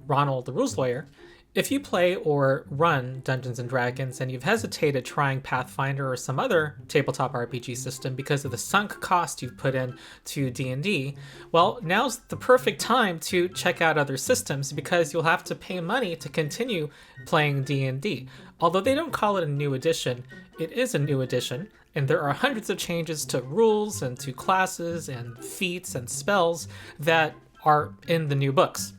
Ronald the Rules Lawyer. If you play or run Dungeons & Dragons and you've hesitated trying Pathfinder or some other tabletop RPG system because of the sunk cost you've put in to D&D, well, now's the perfect time to check out other systems because you'll have to pay money to continue playing D&D. Although they don't call it a new edition, it is a new edition, and there are hundreds of changes to rules and to classes and feats and spells that are in the new books.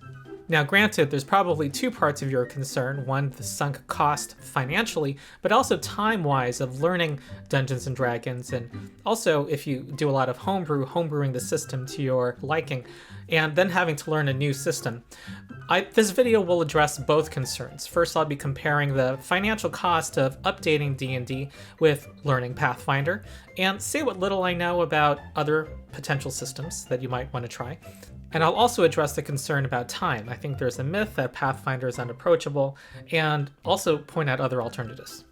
Now, granted, there's probably two parts of your concern. One, the sunk cost financially, but also time-wise of learning Dungeons & Dragons, and also if you do a lot of homebrewing the system to your liking, and then having to learn a new system. This video will address both concerns. First, I'll be comparing the financial cost of updating D&D with learning Pathfinder, and say what little I know about other potential systems that you might want to try. And I'll also address the concern about time. I think there's a myth that Pathfinder is unapproachable, and also point out other alternatives.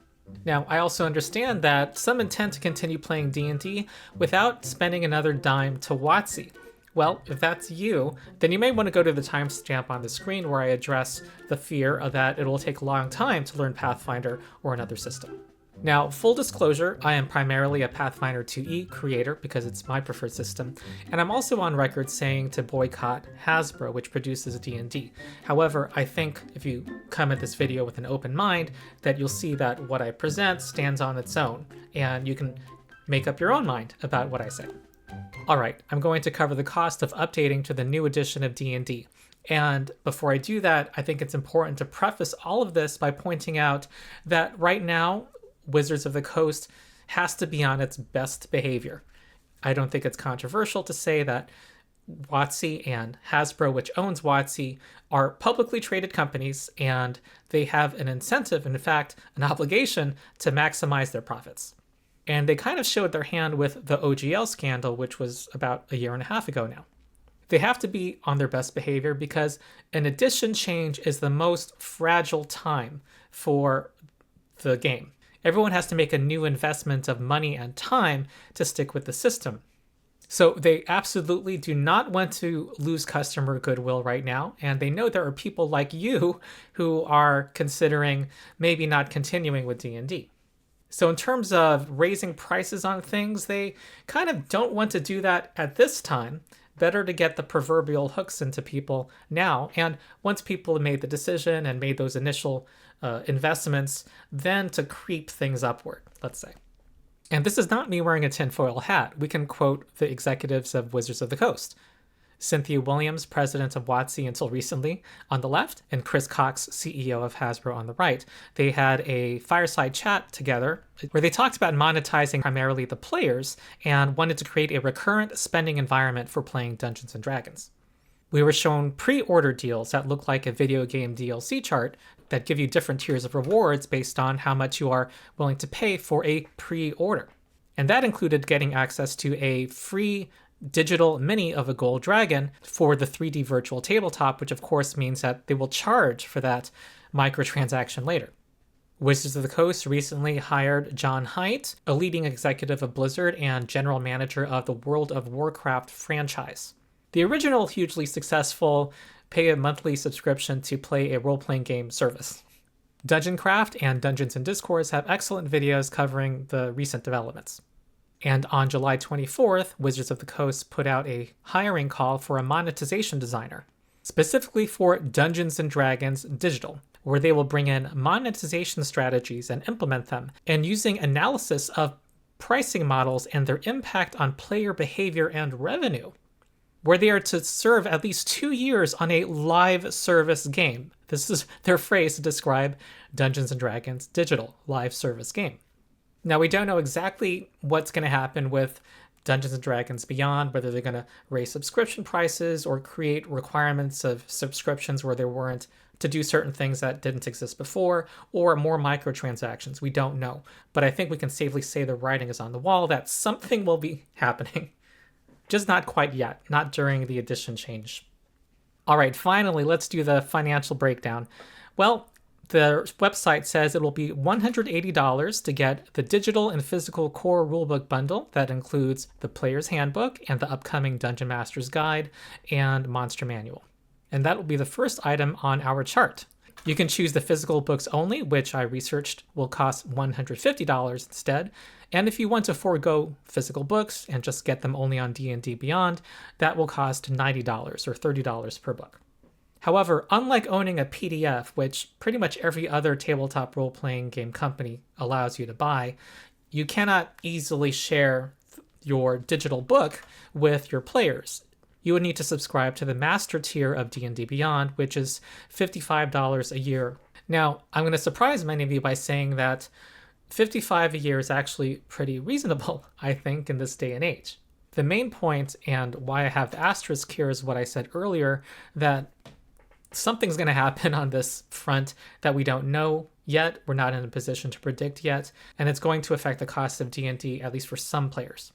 Now, I also understand that some intend to continue playing D&D without spending another dime to WOTC. Well, if that's you, then you may want to go to the timestamp on the screen where I address the fear that it will take a long time to learn Pathfinder or another system. Now, full disclosure, I am primarily a Pathfinder 2e creator because it's my preferred system, and I'm also on record saying to boycott Hasbro, which produces D&D. However, I think if you come at this video with an open mind, that you'll see that what I present stands on its own, and you can make up your own mind about what I say. Alright, I'm going to cover the cost of updating to the new edition of D&D. And before I do that, I think it's important to preface all of this by pointing out that right now, Wizards of the Coast has to be on its best behavior. I don't think it's controversial to say that WOTC and Hasbro, which owns WOTC, are publicly traded companies, and they have an incentive, in fact, an obligation to maximize their profits. And they kind of showed their hand with the OGL scandal, which was about a year and a half ago now. They have to be on their best behavior because an edition change is the most fragile time for the game. Everyone has to make a new investment of money and time to stick with the system. So they absolutely do not want to lose customer goodwill right now, and they know there are people like you who are considering maybe not continuing with D&D. So in terms of raising prices on things, they kind of don't want to do that at this time. Better to get the proverbial hooks into people now, and once people have made the decision and made those initial investments, then to creep things upward, let's say. And this is not me wearing a tinfoil hat. We can quote the executives of Wizards of the Coast. Cynthia Williams, president of WOTC until recently, on the left, and Chris Cox, CEO of Hasbro, on the right. They had a fireside chat together where they talked about monetizing primarily the players and wanted to create a recurrent spending environment for playing Dungeons & Dragons. We were shown pre-order deals that look like a video game DLC chart that give you different tiers of rewards based on how much you are willing to pay for a pre-order. And that included getting access to a free digital mini of a gold dragon for the 3D virtual tabletop, which of course means that they will charge for that microtransaction later. Wizards of the Coast recently hired John Haidt, a leading executive of Blizzard and general manager of the World of Warcraft franchise. The original hugely successful pay a monthly subscription to play a role-playing game service. Dungeon Craft and Dungeons & Discourse have excellent videos covering the recent developments. And on July 24th, Wizards of the Coast put out a hiring call for a monetization designer, specifically for Dungeons & Dragons Digital, where they will bring in monetization strategies and implement them, and using analysis of pricing models and their impact on player behavior and revenue, where they are to serve at least 2 years on a live service game. This is their phrase to describe Dungeons & Dragons Digital live service game. Now, we don't know exactly what's going to happen with Dungeons & Dragons Beyond, whether they're going to raise subscription prices or create requirements of subscriptions where there weren't to do certain things that didn't exist before, or more microtransactions. We don't know. But I think we can safely say the writing is on the wall that something will be happening. Just not quite yet, not during the edition change. All right, finally, let's do the financial breakdown. Well, the website says it will be $180 to get the digital and physical core rulebook bundle that includes the Player's Handbook and the upcoming Dungeon Master's Guide and Monster Manual. and that will be the first item on our chart. You can choose the physical books only, which I researched will cost $150 instead. And if you want to forego physical books and just get them only on D&D Beyond, that will cost $90 or $30 per book. However, unlike owning a PDF, which pretty much every other tabletop role-playing game company allows you to buy, you cannot easily share your digital book with your players. You would need to subscribe to the master tier of D&D Beyond, which is $55 a year. Now, I'm going to surprise many of you by saying that $55 a year is actually pretty reasonable, I think, in this day and age. The main point, and why I have the asterisk here, is what I said earlier, that something's going to happen on this front that we don't know yet, we're not in a position to predict yet, and it's going to affect the cost of D&D, at least for some players.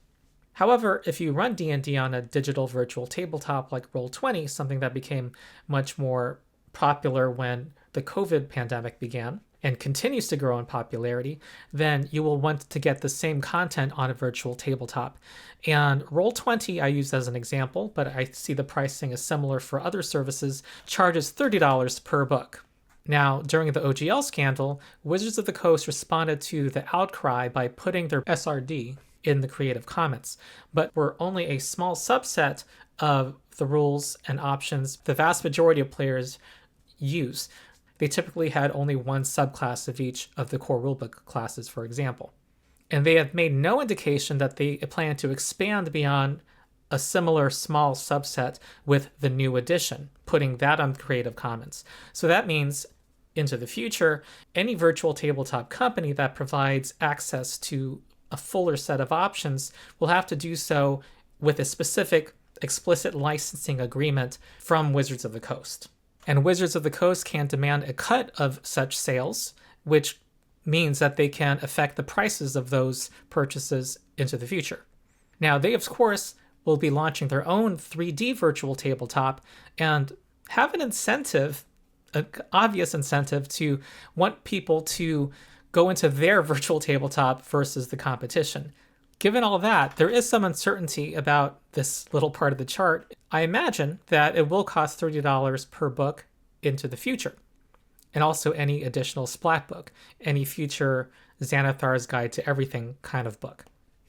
However, if you run D&D on a digital virtual tabletop like Roll20, something that became much more popular when the COVID pandemic began and continues to grow in popularity, then you will want to get the same content on a virtual tabletop. And Roll20 I use as an example, but I see the pricing is similar for other services, charges $30 per book. Now, during the OGL scandal, Wizards of the Coast responded to the outcry by putting their SRD in the Creative Commons, but were only a small subset of the rules and options the vast majority of players use. They typically had only one subclass of each of the core rulebook classes, for example. And they have made no indication that they plan to expand beyond a similar small subset with the new edition, putting that on Creative Commons. So that means into the future, any virtual tabletop company that provides access to a fuller set of options will have to do so with a specific explicit licensing agreement from Wizards of the Coast. And Wizards of the Coast can demand a cut of such sales, which means that they can affect the prices of those purchases into the future. Now, they, of course, will be launching their own 3D virtual tabletop and have an incentive, an obvious incentive, to want people to go into their virtual tabletop versus the competition. Given all that, there is some uncertainty about this little part of the chart. I imagine that it will cost $30 per book into the future, and also any additional splat book, any future Xanathar's Guide to Everything kind of book.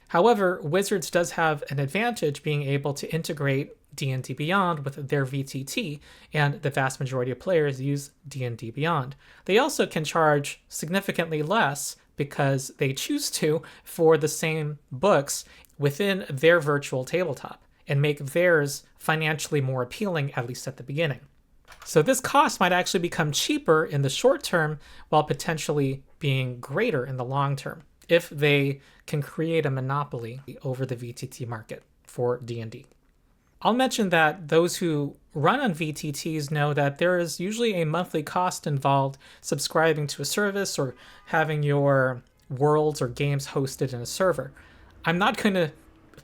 However, Wizards does have an advantage being able to integrate D&D Beyond with their VTT, and the vast majority of players use D&D Beyond. They also can charge significantly less, because they choose to, for the same books within their virtual tabletop and make theirs financially more appealing, at least at the beginning. So this cost might actually become cheaper in the short term while potentially being greater in the long term if they can create a monopoly over the VTT market for D&D. I'll mention that those who run on VTTs know that there is usually a monthly cost involved subscribing to a service or having your worlds or games hosted in a server. I'm not going to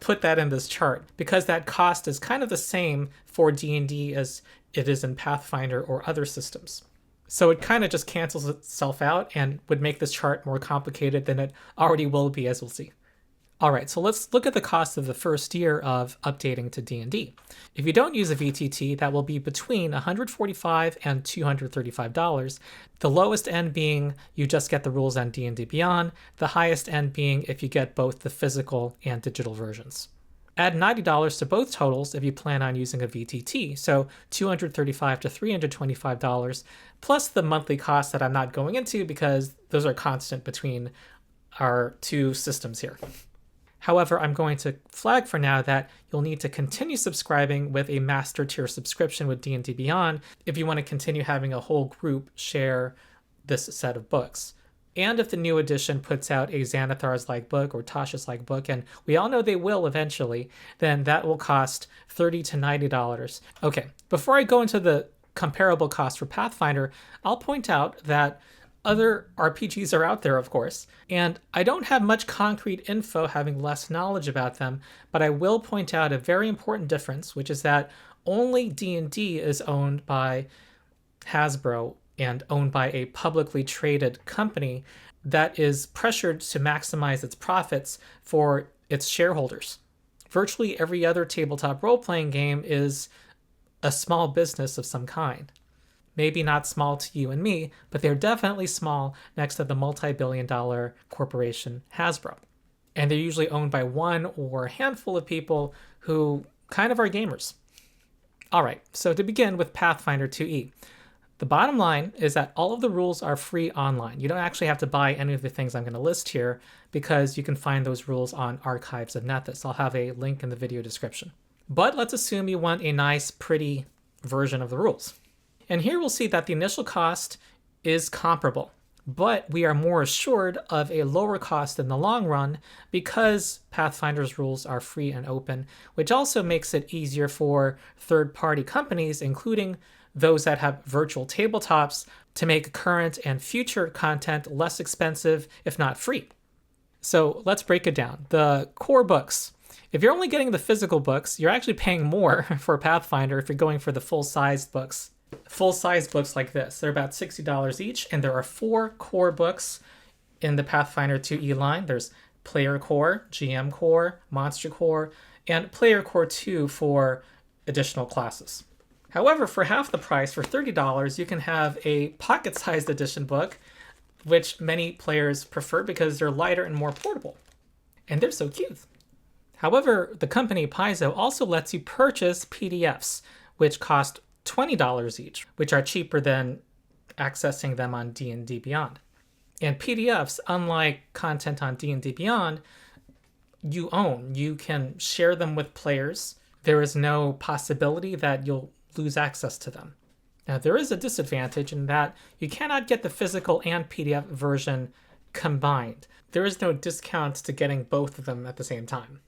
put that in this chart because that cost is kind of the same for D&D as it is in Pathfinder or other systems. So it kind of just cancels itself out and would make this chart more complicated than it already will be, as we'll see. All right, so let's look at the cost of the first year of updating to D&D. If you don't use a VTT, that will be between $145 and $235. The lowest end being you just get the rules on D&D Beyond, the highest end being if you get both the physical and digital versions. Add $90 to both totals if you plan on using a VTT, so $235 to $325, plus the monthly costs that I'm not going into because those are constant between our two systems here. However, I'm going to flag for now that you'll need to continue subscribing with a master tier subscription with D&D Beyond if you want to continue having a whole group share this set of books. And if the new edition puts out a Xanathar's-like book or Tasha's-like book, and we all know they will eventually, then that will cost $30 to $90. Okay, before I go into the comparable cost for Pathfinder, I'll point out that other RPGs are out there, of course, and I don't have much concrete info, having less knowledge about them, but I will point out a very important difference, which is that only D&D is owned by Hasbro and owned by a publicly traded company that is pressured to maximize its profits for its shareholders. Virtually every other tabletop role-playing game is a small business of some kind. Maybe not small to you and me, but they're definitely small next to the multi-billion-dollar corporation Hasbro. And they're usually owned by one or a handful of people who kind of are gamers. All right, so to begin with Pathfinder 2e, the bottom line is that all of the rules are free online. You don't actually have to buy any of the things I'm going to list here because you can find those rules on Archives of Nethys. I'll have a link in the video description. But let's assume you want a nice, pretty version of the rules. And here we'll see that the initial cost is comparable, but we are more assured of a lower cost in the long run because Pathfinder's rules are free and open, which also makes it easier for third-party companies, including those that have virtual tabletops, to make current and future content less expensive, if not free. So let's break it down. The core books. If you're only getting the physical books, you're actually paying more for Pathfinder if you're going for the full-sized books. Full-size books like this. They're about $60 each, and there are 4 core books in the Pathfinder 2e line. There's Player Core, GM Core, Monster Core, and Player Core 2 for additional classes. However, for half the price, for $30, you can have a pocket-sized edition book, which many players prefer because they're lighter and more portable. And they're so cute. However, the company Paizo also lets you purchase PDFs, which cost $20 each, which are cheaper than accessing them on D&D Beyond. And PDFs, unlike content on D&D Beyond, you own. You can share them with players. There is no possibility that you'll lose access to them. Now, there is a disadvantage in that you cannot get the physical and PDF version combined. There is no discount to getting both of them at the same time.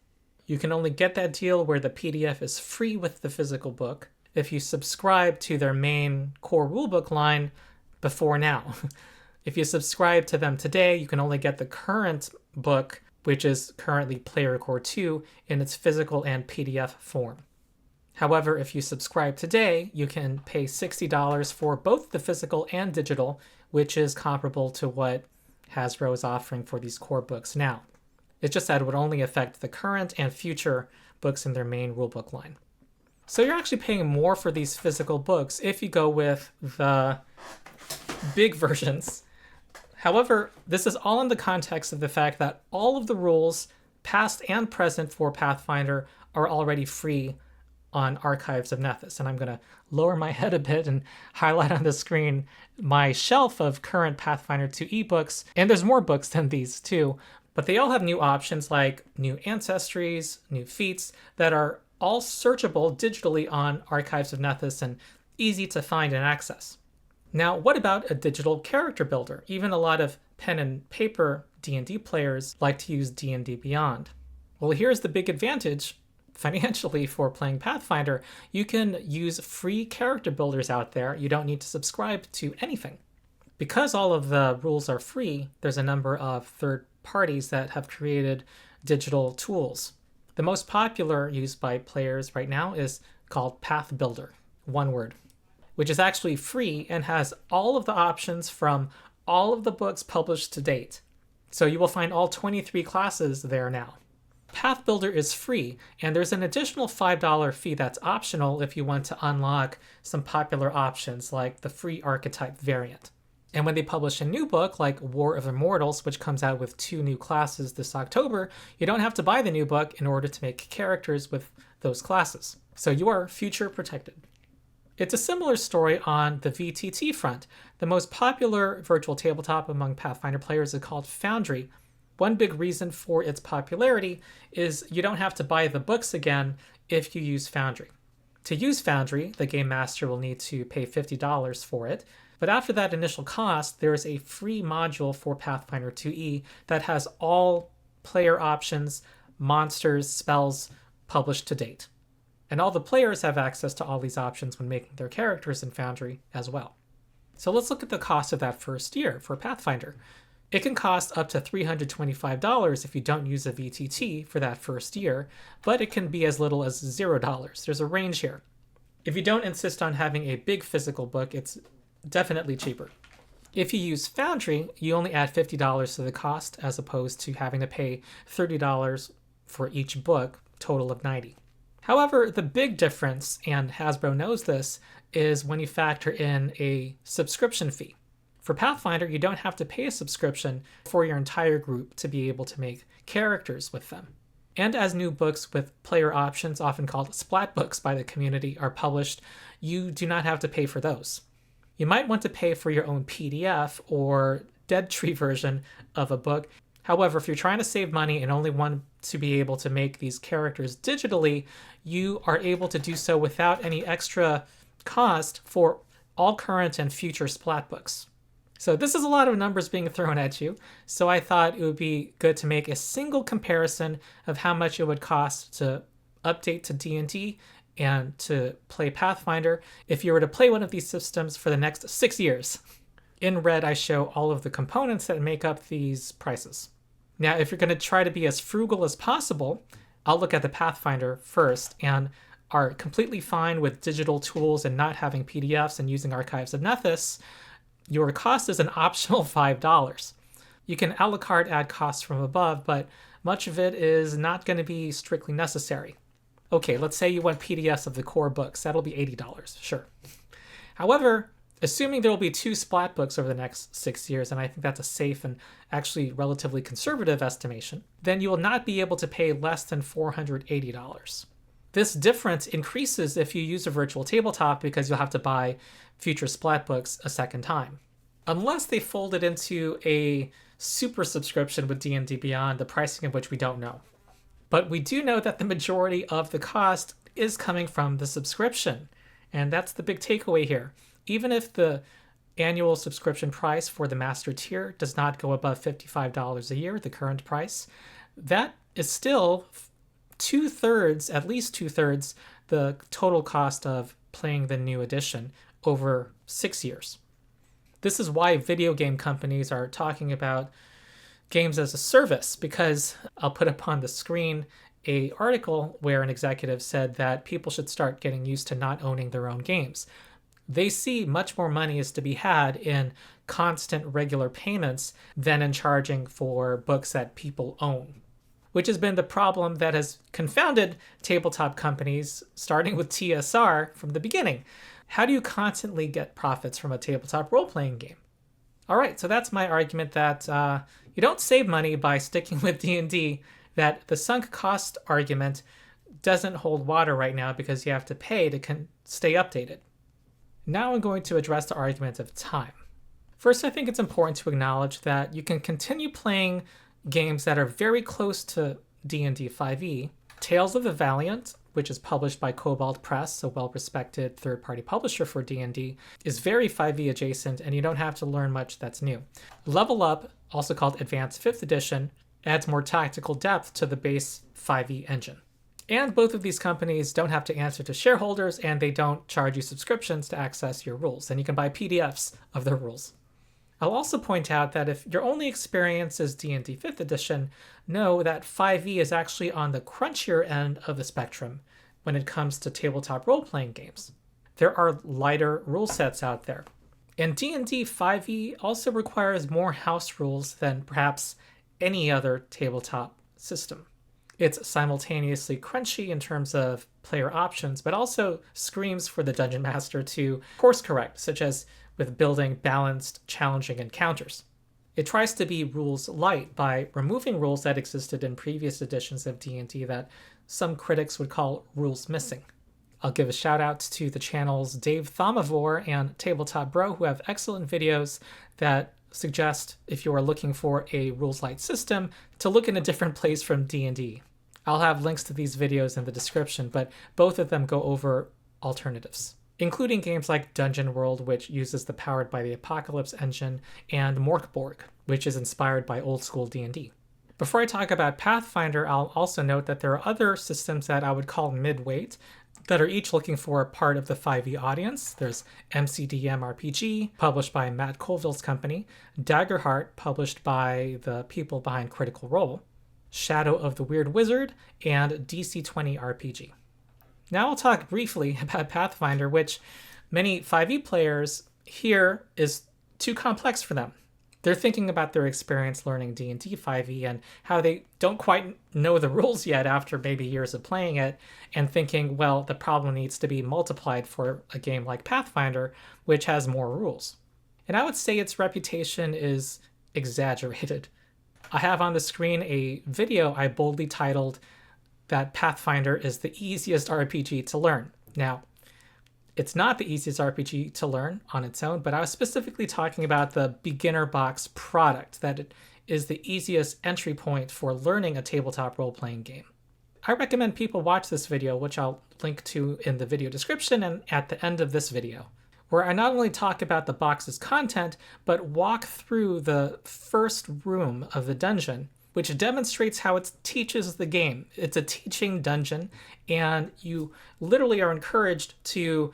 You can only get that deal where the PDF is free with the physical book if you subscribe to their main core rulebook line before now. If you subscribe to them today, you can only get the current book, which is currently Player Core 2, in its physical and PDF form. However, if you subscribe today, you can pay $60 for both the physical and digital, which is comparable to what Hasbro is offering for these core books now. It's just that it would only affect the current and future books in their main rulebook line. So you're actually paying more for these physical books if you go with the big versions. However, this is all in the context of the fact that all of the rules, past and present for Pathfinder, are already free on Archives of Nethys. And I'm going to lower my head a bit and highlight on the screen my shelf of current Pathfinder 2e books. And there's more books than these too, but they all have new options like new ancestries, new feats that are all searchable digitally on Archives of Nethys and easy to find and access. Now, what about a digital character builder? Even a lot of pen and paper D&D players like to use D&D Beyond. Well, here's the big advantage financially for playing Pathfinder. You can use free character builders out there. You don't need to subscribe to anything. Because all of the rules are free, there's a number of third parties that have created digital tools. The most popular used by players right now is called Path Builder, one word, which is actually free and has all of the options from all of the books published to date. So you will find all 23 classes there now. Path Builder is free, and there's an additional $5 fee that's optional if you want to unlock some popular options like the free archetype variant. And when they publish a new book like War of Immortals, which comes out with 2 new classes this October, you don't have to buy the new book in order to make characters with those classes. So you are future protected. It's a similar story on the VTT front. The most popular virtual tabletop among Pathfinder players is called Foundry. One big reason for its popularity is you don't have to buy the books again if you use Foundry. To use Foundry, the game master will need to pay $50 for it. But after that initial cost, there is a free module for Pathfinder 2e that has all player options, monsters, spells published to date. And all the players have access to all these options when making their characters in Foundry as well. So let's look at the cost of that first year for Pathfinder. It can cost up to $325 if you don't use a VTT for that first year, but it can be as little as $0. There's a range here. If you don't insist on having a big physical book, it's definitely cheaper. If you use Foundry, you only add $50 to the cost as opposed to having to pay $30 for each book, total of $90. However, the big difference, and Hasbro knows this, is when you factor in a subscription fee. For Pathfinder, you don't have to pay a subscription for your entire group to be able to make characters with them. And as new books with player options, often called splat books by the community, are published, you do not have to pay for those. You might want to pay for your own PDF or dead tree version of a book. However, if you're trying to save money and only want to be able to make these characters digitally, you are able to do so without any extra cost for all current and future splat books. So this is a lot of numbers being thrown at you, so I thought it would be good to make a single comparison of how much it would cost to update to D&D and to play Pathfinder if you were to play one of these systems for the next 6 years. In red, I show all of the components that make up these prices. Now, if you're going to try to be as frugal as possible, I'll look at the Pathfinder first and are completely fine with digital tools and not having PDFs and using Archives of Nethys. Your cost is an optional $5. You can a la carte add costs from above, but much of it is not going to be strictly necessary. Okay, let's say you want PDFs of the core books. That'll be $80, sure. However, assuming there will be 2 splat books over the next 6 years, and I think that's a safe and actually relatively conservative estimation, then you will not be able to pay less than $480. This difference increases if you use a virtual tabletop because you'll have to buy future splat books a second time. Unless they fold it into a super subscription with D&D Beyond, the pricing of which we don't know. But we do know that the majority of the cost is coming from the subscription. And that's the big takeaway here. Even if the annual subscription price for the master tier does not go above $55 a year, the current price, that is still 2/3, at least 2/3, the total cost of playing the new edition over 6 years. This is why video game companies are talking about games as a service, because I'll put up on the screen an article where an executive said that people should start getting used to not owning their own games. They see much more money is to be had in constant regular payments than in charging for books that people own, which has been the problem that has confounded tabletop companies, starting with TSR from the beginning. How do you constantly get profits from a tabletop role-playing game? All right, so that's my argument that you don't save money by sticking with D&D, that the sunk cost argument doesn't hold water right now because you have to pay to stay updated. Now I'm going to address the argument of time. First, I think it's important to acknowledge that you can continue playing games that are very close to D&D 5e. Tales of the Valiant, which is published by Cobalt Press, a well-respected third-party publisher for D&D, is very 5e adjacent, and you don't have to learn much that's new. Level Up, also called Advanced 5th Edition, adds more tactical depth to the base 5e engine. And both of these companies don't have to answer to shareholders, and they don't charge you subscriptions to access your rules, and you can buy PDFs of their rules. I'll also point out that if your only experience is D&D 5th edition, know that 5e is actually on the crunchier end of the spectrum when it comes to tabletop role-playing games. There are lighter rule sets out there. And D&D 5e also requires more house rules than perhaps any other tabletop system. It's simultaneously crunchy in terms of player options, but also screams for the Dungeon Master to course correct, such as with building balanced, challenging encounters. It tries to be rules light by removing rules that existed in previous editions of D&D that some critics would call rules missing. I'll give a shout out to the channels Dave Thaumavore and Tabletop Bro, who have excellent videos that suggest, if you are looking for a rules light system, to look in a different place from D&D. I'll have links to these videos in the description, but both of them go over alternatives, including games like Dungeon World, which uses the Powered by the Apocalypse engine, and Morkborg, which is inspired by old school D&D. Before I talk about Pathfinder, I'll also note that there are other systems that I would call mid-weight that are each looking for a part of the 5e audience. There's MCDM RPG, published by Matt Colville's company, Daggerheart, published by the people behind Critical Role, Shadow of the Weird Wizard, and DC-20 RPG. Now I'll talk briefly about Pathfinder, which many 5e players hear is too complex for them. They're thinking about their experience learning D&D 5e and how they don't quite know the rules yet after maybe years of playing it, and thinking, well, the problem needs to be multiplied for a game like Pathfinder, which has more rules. And I would say its reputation is exaggerated. I have on the screen a video I boldly titled that Pathfinder is the easiest RPG to learn. Now, it's not the easiest RPG to learn on its own, but I was specifically talking about the beginner box product, that it is the easiest entry point for learning a tabletop role-playing game. I recommend people watch this video, which I'll link to in the video description and at the end of this video, where I not only talk about the box's content, but walk through the first room of the dungeon, which demonstrates how it teaches the game. It's a teaching dungeon, and you literally are encouraged to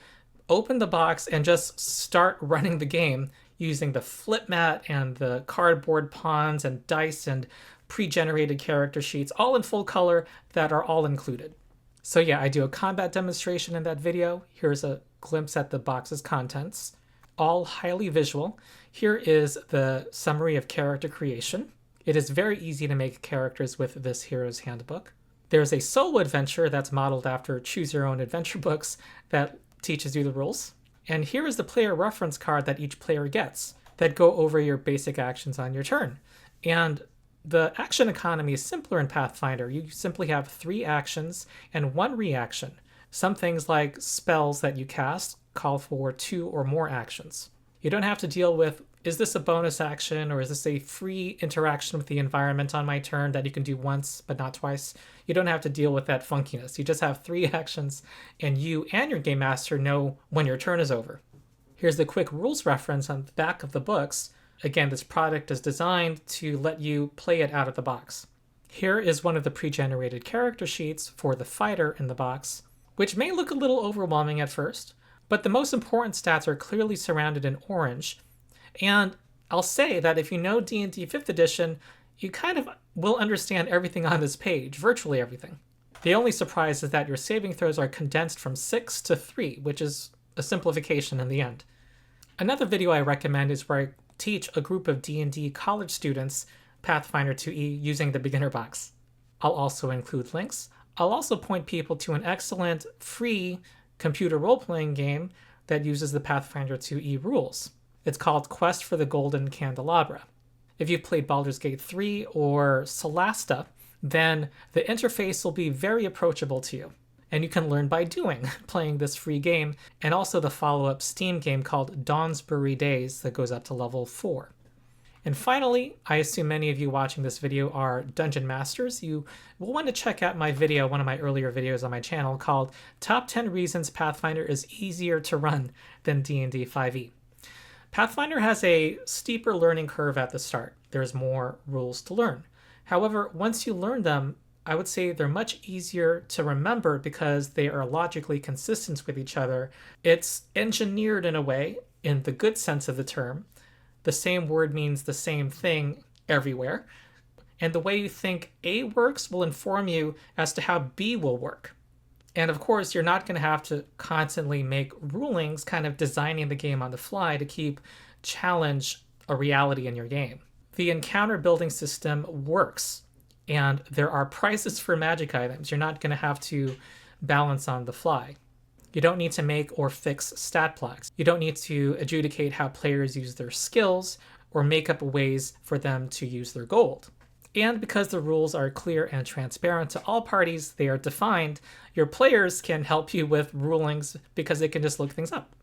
open the box and just start running the game using the flip mat and the cardboard pawns and dice and pre-generated character sheets, all in full color, that are all included. So yeah, I do a combat demonstration in that video. Here's a glimpse at the box's contents, all highly visual. Here is the summary of character creation. It is very easy to make characters with this hero's handbook. There's a solo adventure that's modeled after Choose Your Own Adventure books that teaches you the rules. And here is the player reference card that each player gets that go over your basic actions on your turn. And the action economy is simpler in Pathfinder. You simply have 3 actions and 1 reaction. Some things like spells that you cast call for 2 or more actions. You don't have to deal with, is this a bonus action, or is this a free interaction with the environment on my turn that you can do once but not twice? You don't have to deal with that funkiness. You just have 3 actions, and you and your game master know when your turn is over. Here's the quick rules reference on the back of the books. Again, this product is designed to let you play it out of the box. Here is one of the pre-generated character sheets for the fighter in the box, which may look a little overwhelming at first, but the most important stats are clearly surrounded in orange. And I'll say that if you know D&D 5th edition, you kind of will understand everything on this page, virtually everything. The only surprise is that your saving throws are condensed from 6 to 3, which is a simplification in the end. Another video I recommend is where I teach a group of D&D college students Pathfinder 2e using the beginner box. I'll also include links. I'll also point people to an excellent free computer role-playing game that uses the Pathfinder 2e rules. It's called Quest for the Golden Candelabra. If you've played Baldur's Gate 3 or Solasta, then the interface will be very approachable to you. And you can learn by doing, playing this free game, and also the follow-up Steam game called Dawnsbury Days that goes up to level 4. And finally, I assume many of you watching this video are Dungeon Masters. You will want to check out my video, one of my earlier videos on my channel, called Top 10 Reasons Pathfinder is Easier to Run Than D&D 5e. Pathfinder has a steeper learning curve at the start. There's more rules to learn. However, once you learn them, I would say they're much easier to remember because they are logically consistent with each other. It's engineered in a way, in the good sense of the term. The same word means the same thing everywhere. And the way you think A works will inform you as to how B will work. And of course, you're not going to have to constantly make rulings, kind of designing the game on the fly to challenge a reality in your game. The encounter building system works, and there are prices for magic items. You're not going to have to balance on the fly. You don't need to make or fix stat blocks. You don't need to adjudicate how players use their skills or make up ways for them to use their gold. And because the rules are clear and transparent to all parties, they are defined, your players can help you with rulings because they can just look things up.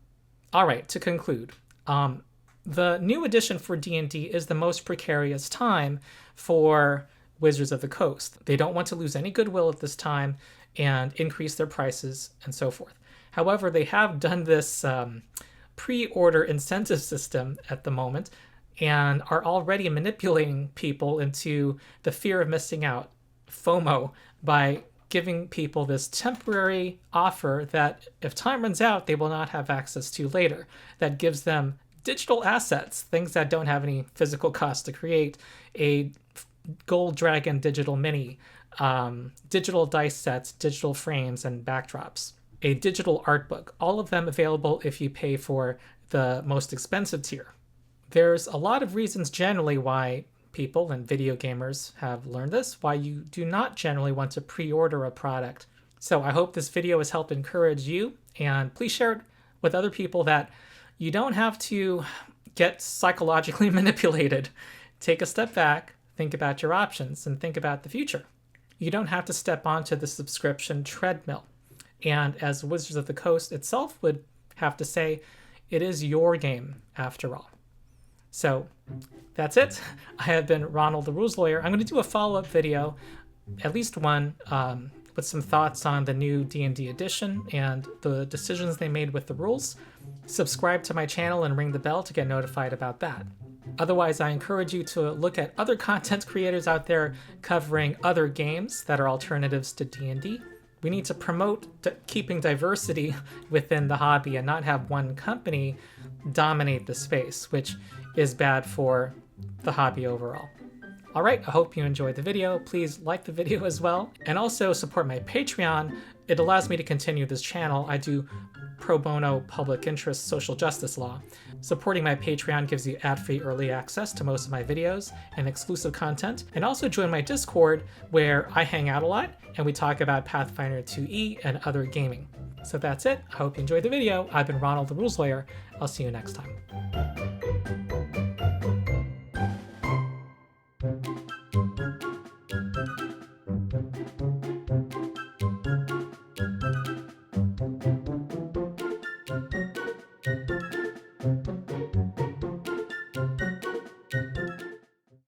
All right, to conclude, the new edition for D&D is the most precarious time for Wizards of the Coast. They don't want to lose any goodwill at this time and increase their prices and so forth. However, they have done this pre-order incentive system at the moment and are already manipulating people into the fear of missing out, FOMO, by giving people this temporary offer that if time runs out, they will not have access to later. That gives them digital assets, things that don't have any physical cost to create, a Gold Dragon digital mini, digital dice sets, digital frames and backdrops, a digital art book, all of them available if you pay for the most expensive tier. There's a lot of reasons generally why people and video gamers have learned this, why you do not generally want to pre-order a product. So I hope this video has helped encourage you, and please share it with other people that you don't have to get psychologically manipulated. Take a step back, think about your options, and think about the future. You don't have to step onto the subscription treadmill. And as Wizards of the Coast itself would have to say, it is your game after all. So that's it. I have been Ronald the Rules Lawyer. I'm going to do a follow-up video, at least one, with some thoughts on the new D&D edition and the decisions they made with the rules. Subscribe to my channel and ring the bell to get notified about that. Otherwise, I encourage you to look at other content creators out there covering other games that are alternatives to D&D. We need to promote keeping diversity within the hobby and not have one company dominate the space, which is bad for the hobby overall. All right, I hope you enjoyed the video. Please like the video as well, and also support my Patreon. It allows me to continue this channel. I do pro bono public interest social justice law. Supporting my Patreon gives you ad-free early access to most of my videos and exclusive content, and also join my Discord where I hang out a lot and we talk about Pathfinder 2e and other gaming. So that's it. I hope you enjoyed the video. I've been Ronald the Rules Lawyer. I'll see you next time.